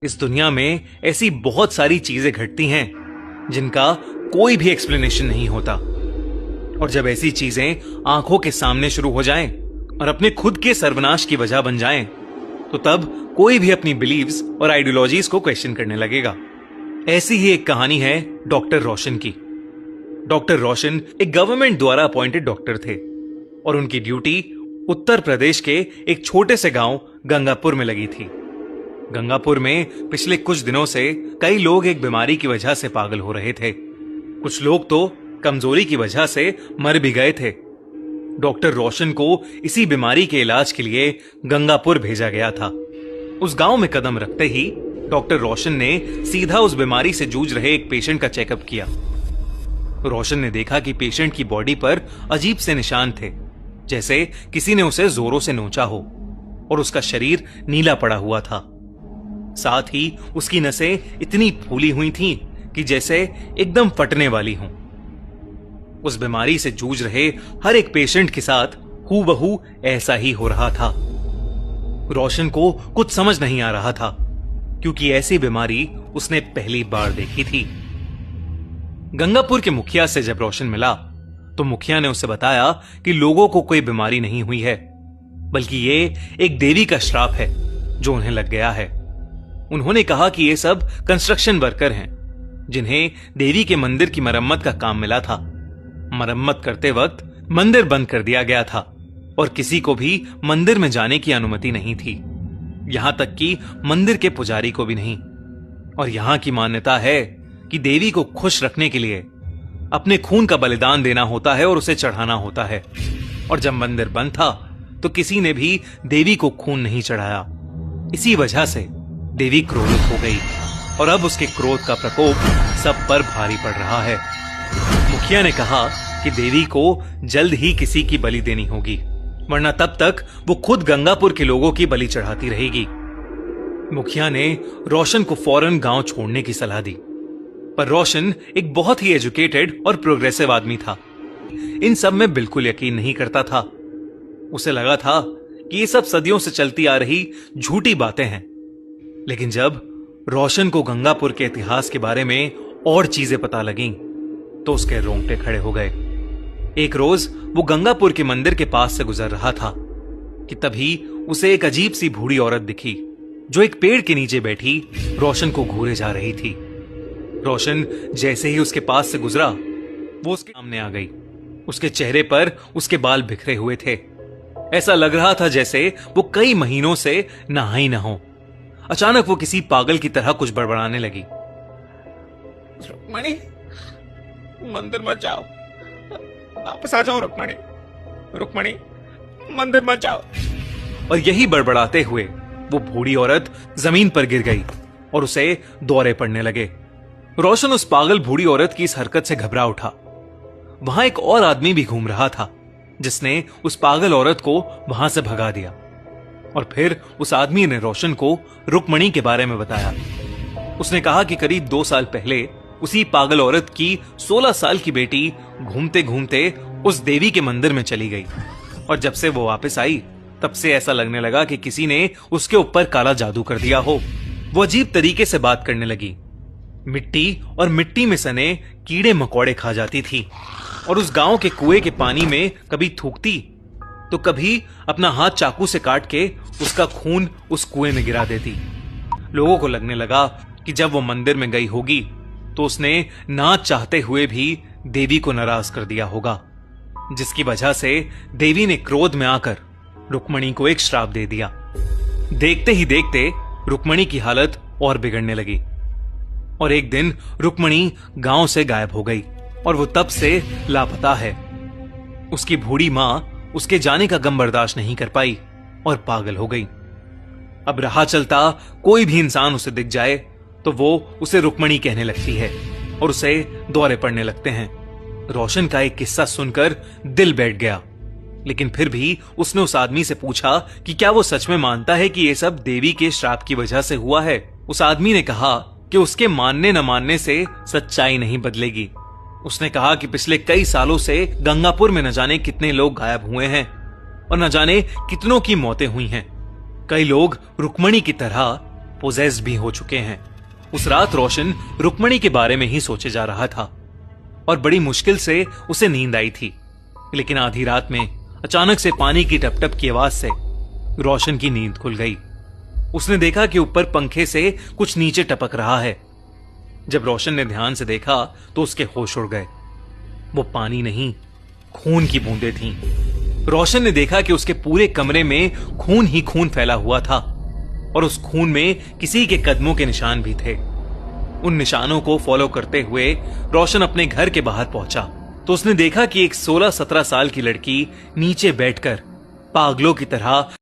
इस दुनिया में ऐसी बहुत सारी चीजें घटती हैं जिनका कोई भी एक्सप्लेनेशन नहीं होता, और जब ऐसी चीजें आंखों के सामने शुरू हो जाएं और अपने खुद के सर्वनाश की वजह बन जाएं, तो तब कोई भी अपनी बिलीव्स और आइडियोलॉजीज को क्वेश्चन करने लगेगा। ऐसी ही एक कहानी है डॉक्टर रोशन की। डॉक्टर रोशन एक गवर्नमेंट द्वारा अपॉइंटेड डॉक्टर थे और उनकी ड्यूटी उत्तर प्रदेश के एक छोटे से गांव गंगापुर में लगी थी। गंगापुर में पिछले कुछ दिनों से कई लोग एक बीमारी की वजह से पागल हो रहे थे। कुछ लोग तो कमजोरी की वजह से मर भी गए थे। डॉक्टर रोशन को इसी बीमारी के इलाज के लिए गंगापुर भेजा गया था। उस गांव में कदम रखते ही डॉक्टर रोशन ने सीधा उस बीमारी से जूझ रहे एक पेशेंट का चेकअप किया। रोशन ने देखा कि पेशेंट की बॉडी पर अजीब से निशान थे, जैसे किसी ने उसे जोरों से नोचा हो, और उसका शरीर नीला पड़ा हुआ था। साथ ही उसकी नसें इतनी फूली हुई थीं कि जैसे एकदम फटने वाली हों। उस बीमारी से जूझ रहे हर एक पेशेंट के साथ हूबहू ऐसा ही हो रहा था। रोशन को कुछ समझ नहीं आ रहा था, क्योंकि ऐसी बीमारी उसने पहली बार देखी थी। गंगापुर के मुखिया से जब रोशन मिला तो मुखिया ने उसे बताया कि लोगों को कोई बीमारी नहीं हुई है, बल्कि ये एक देवी का श्राप है जो उन्हें लग गया है। उन्होंने कहा कि ये सब कंस्ट्रक्शन वर्कर हैं, जिन्हें देवी के मंदिर की मरम्मत का काम मिला था। मरम्मत करते वक्त मंदिर बंद कर दिया गया था और किसी को भी मंदिर में जाने की अनुमति नहीं थी, यहां तक कि मंदिर के पुजारी को भी नहीं। और यहां की मान्यता है कि देवी को खुश रखने के लिए अपने खून का बलिदान देना होता है और उसे चढ़ाना होता है। और जब मंदिर बंद था तो किसी ने भी देवी को खून नहीं चढ़ाया। इसी वजह से देवी क्रोधित हो गई और अब उसके क्रोध का प्रकोप सब पर भारी पड़ रहा है। मुखिया ने कहा कि देवी को जल्द ही किसी की बलि देनी होगी, वरना तब तक वो खुद गंगापुर के लोगों की बलि चढ़ाती रहेगी। मुखिया ने रोशन को फौरन गांव छोड़ने की सलाह दी, पर रोशन एक बहुत ही एजुकेटेड और प्रोग्रेसिव आदमी था। इन सब में बिल्कुल यकीन नहीं करता था। उसे लगा था कि ये सब सदियों से चलती आ रही झूठी बातें हैं। लेकिन जब रोशन को गंगापुर के इतिहास के बारे में और चीजें पता लगीं, तो उसके रोंगटे खड़े हो गए। एक रोज वो गंगापुर के मंदिर के पास से गुजर रहा था कि तभी उसे एक अजीब सी बूढ़ी औरत दिखी, जो एक पेड़ के नीचे बैठी रोशन को घूरे जा रही थी। रोशन जैसे ही उसके पास से गुजरा, वो उसके सामने आ गई। उसके चेहरे पर उसके बाल बिखरे हुए थे। ऐसा लग रहा था जैसे वो कई महीनों से नहा ही ना हो। अचानक वो किसी पागल की तरह कुछ बड़बड़ाने लगी। रुक्मणी, मंदिर मत जाओ, वापस आ जाओ। रुक्मणी, रुक्मणी, मंदिर मत जाओ। और यही बड़बड़ाते हुए वो बूढ़ी औरत जमीन पर गिर गई और उसे दौरे पड़ने लगे। रोशन उस पागल बूढ़ी औरत की इस हरकत से घबरा उठा। वहां एक और आदमी भी घूम रहा था, जिसने उस पागल औरत को वहां से भगा दिया। और फिर उस आदमी ने रोशन को रुक्मणी के बारे में बताया। उसने कहा कि करीब 2 साल पहले उसी पागल औरत की 16 साल की बेटी घूमते घूमते उस देवी के मंदिर में चली गई, और जब से वो वापस आई तब से ऐसा लगने लगा कि किसी ने उसके ऊपर काला जादू कर दिया हो। वो अजीब तरीके से बात करने लगी, मिट्टी और मिट्टी में सने कीड़े मकोड़े खा जाती थी, और उस गांव के कुएं के पानी में कभी थूकती तो कभी अपना हाथ चाकू से काट के उसका खून उस कुएं में गिरा देती। लोगों को लगने लगा कि जब वो मंदिर में गई होगी तो उसने ना चाहते हुए भी देवी को नाराज कर दिया होगा, जिसकी वजह से देवी ने क्रोध में आकर रुक्मणी को एक श्राप दे दिया। देखते ही देखते रुक्मणी की हालत और बिगड़ने लगी, और एक दिन रुक्मणी गांव से गायब हो गई और वो तब से लापता है। उसकी बूढ़ी मां उसके जाने का गम बर्दाश्त नहीं कर पाई और पागल हो गई। अब राह चलता कोई भी इंसान उसे दिख जाए तो वो उसे रुक्मणी कहने लगती है और उसे दौरे पड़ने लगते हैं। रोशन का एक किस्सा सुनकर दिल बैठ गया, लेकिन फिर भी उसने उस आदमी से पूछा कि क्या वो सच में मानता है कि ये सब देवी के श्राप की वजह से हुआ है। उस आदमी ने कहा कि उसके मानने न मानने से सच्चाई नहीं बदलेगी। उसने कहा कि पिछले कई सालों से गंगापुर में न जाने कितने लोग गायब हुए हैं और न जाने कितनों की मौतें हुई हैं। कई लोग रुक्मणी की तरह पोजेस्ड भी हो चुके हैं। उस रात रोशन रुक्मणी के बारे में ही सोचे जा रहा था और बड़ी मुश्किल से उसे नींद आई थी। लेकिन आधी रात में अचानक से पानी की टपटप की आवाज से रोशन की नींद खुल गई। उसने देखा कि ऊपर पंखे से कुछ नीचे टपक रहा है। जब रोशन ने ध्यान से देखा तो उसके होश उड़ गए। वो पानी नहीं, खून की बूंदें थीं। रोशन ने देखा कि उसके पूरे कमरे में खून ही खून फैला हुआ था और उस खून में किसी के कदमों के निशान भी थे। उन निशानों को फॉलो करते हुए रोशन अपने घर के बाहर पहुंचा तो उसने देखा कि एक 16-17 साल की लड़की नीचे बैठकर पागलों की तरह